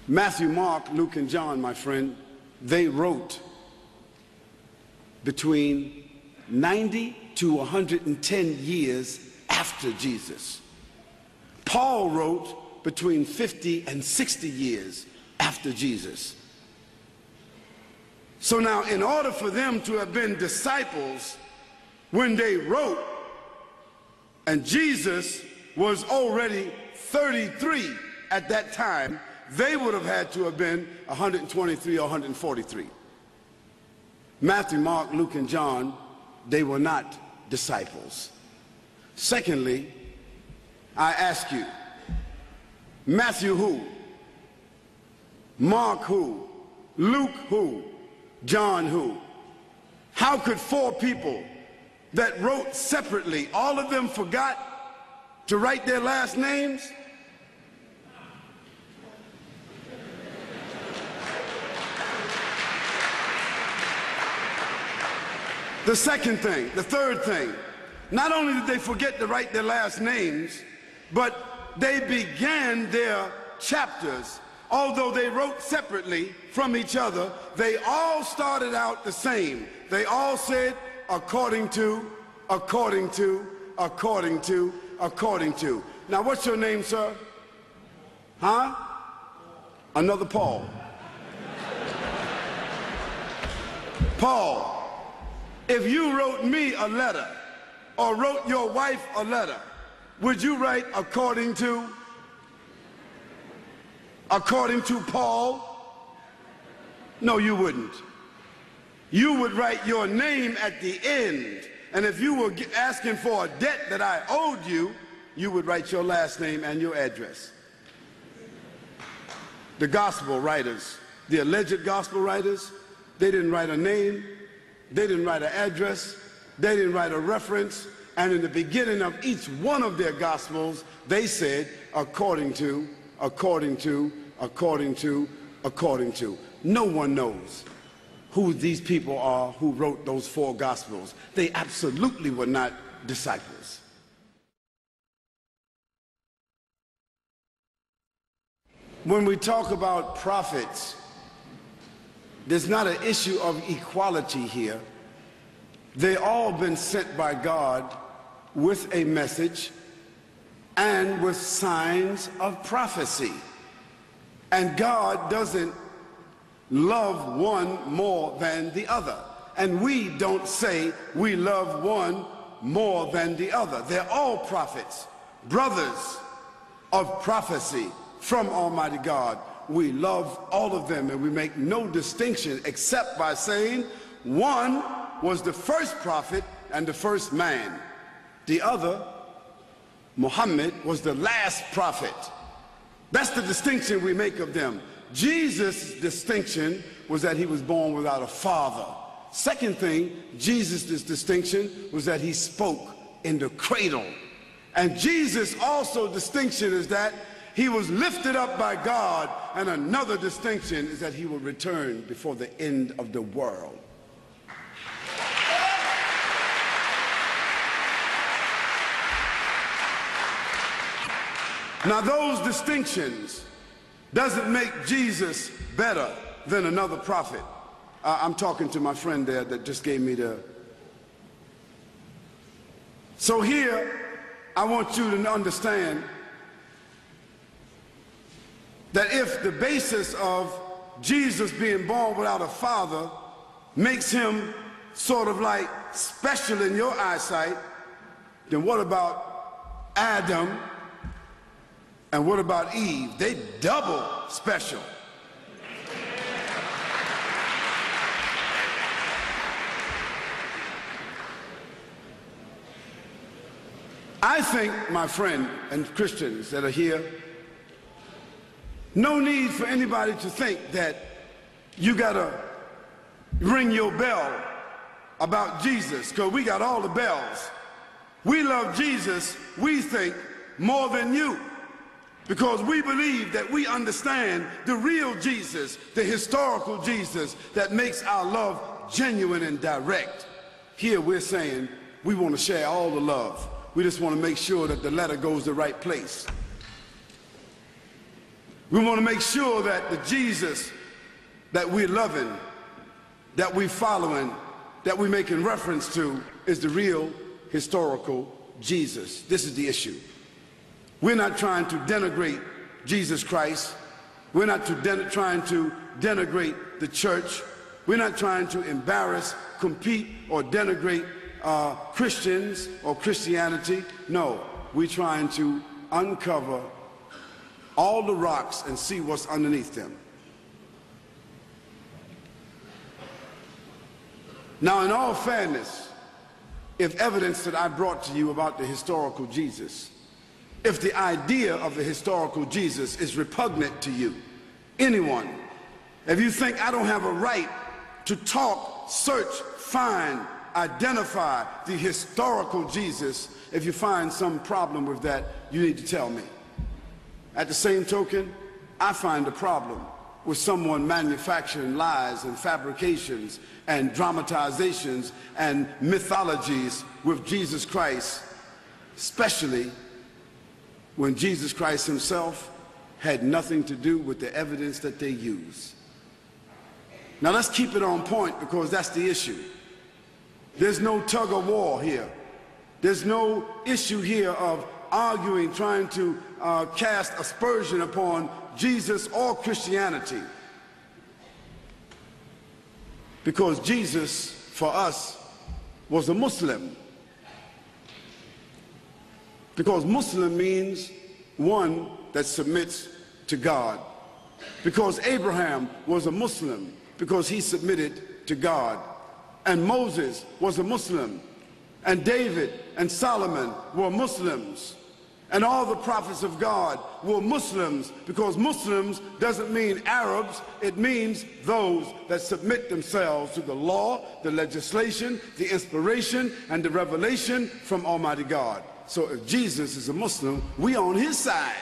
Matthew, Mark, Luke, and John, my friend, they wrote between 90 to 110 years after Jesus. Paul wrote between 50 and 60 years after Jesus. So now, in order for them to have been disciples when they wrote, and Jesus was already 33 at that time, they would have had to have been 123 or 143. Matthew, Mark, Luke, and John, they were not disciples. Secondly, I ask you, Matthew who? Mark who? Luke who? John who? How could four people that wrote separately, all of them forgot to write their last names? The second thing, the third thing, not only did they forget to write their last names, but they began their chapters. Although they wrote separately from each other, they all started out the same. They all said, according to, according to, according to, according to. Now, what's your name, sir? Huh? Another Paul. Paul. If you wrote me a letter or wrote your wife a letter, would you write according to Paul? No, you wouldn't. You would write your name at the end, and if you were asking for a debt that I owed you, you would write your last name and your address. The gospel writers, the alleged gospel writers, they didn't write a name, they didn't write an address, they didn't write a reference, and in the beginning of each one of their gospels, they said, according to, according to, according to, according to. No one knows who these people are who wrote those four gospels. They absolutely were not disciples. When we talk about prophets, there's not an issue of equality here. They all been sent by God with a message and with signs of prophecy. And God doesn't love one more than the other. And we don't say we love one more than the other. They're all prophets, brothers of prophecy from Almighty God. We love all of them, and we make no distinction except by saying one was the first prophet and the first man. The other, Muhammad, was the last prophet. That's the distinction we make of them. Jesus' distinction was that he was born without a father. Second thing, Jesus' distinction was that he spoke in the cradle. And Jesus' also distinction is that he was lifted up by God, and another distinction is that he will return before the end of the world. Now, those distinctions doesn't make Jesus better than another prophet. I'm talking to my friend there that just gave me the... So here, I want you to understand that if the basis of Jesus being born without a father makes him sort of like special in your eyesight, then what about Adam and what about Eve? They double special. I think, my friend and Christians that are here, no need for anybody to think that you gotta ring your bell about Jesus, because we got all the bells. We love Jesus, we think, more than you, because we believe that we understand the real Jesus, the historical Jesus that makes our love genuine and direct. Here we're saying we want to share all the love. We just want to make sure that the letter goes the right place. We want to make sure that the Jesus that we're loving, that we're following, that we're making reference to is the real historical Jesus. This is the issue. We're not trying to denigrate Jesus Christ. We're not trying to denigrate the church. We're not trying to embarrass, compete, or denigrate Christians or Christianity. No, we're trying to uncover all the rocks and see what's underneath them. Now, in all fairness, if evidence that I brought to you about the historical Jesus, if the idea of the historical Jesus is repugnant to you, anyone, if you think I don't have a right to talk, search, find, identify the historical Jesus, if you find some problem with that, you need to tell me. At the same token, I find a problem with someone manufacturing lies and fabrications and dramatizations and mythologies with Jesus Christ, especially when Jesus Christ himself had nothing to do with the evidence that they use. Now let's keep it on point, because that's the issue. There's no tug of war here. There's no issue here of arguing, trying to cast aspersion upon Jesus or Christianity. Because Jesus, for us, was a Muslim. Because Muslim means one that submits to God. Because Abraham was a Muslim, because he submitted to God. And Moses was a Muslim. And David and Solomon were Muslims. And all the prophets of God were Muslims, because Muslims doesn't mean Arabs. It means those that submit themselves to the law, the legislation, the inspiration, and the revelation from Almighty God. So if Jesus is a Muslim, we on his side.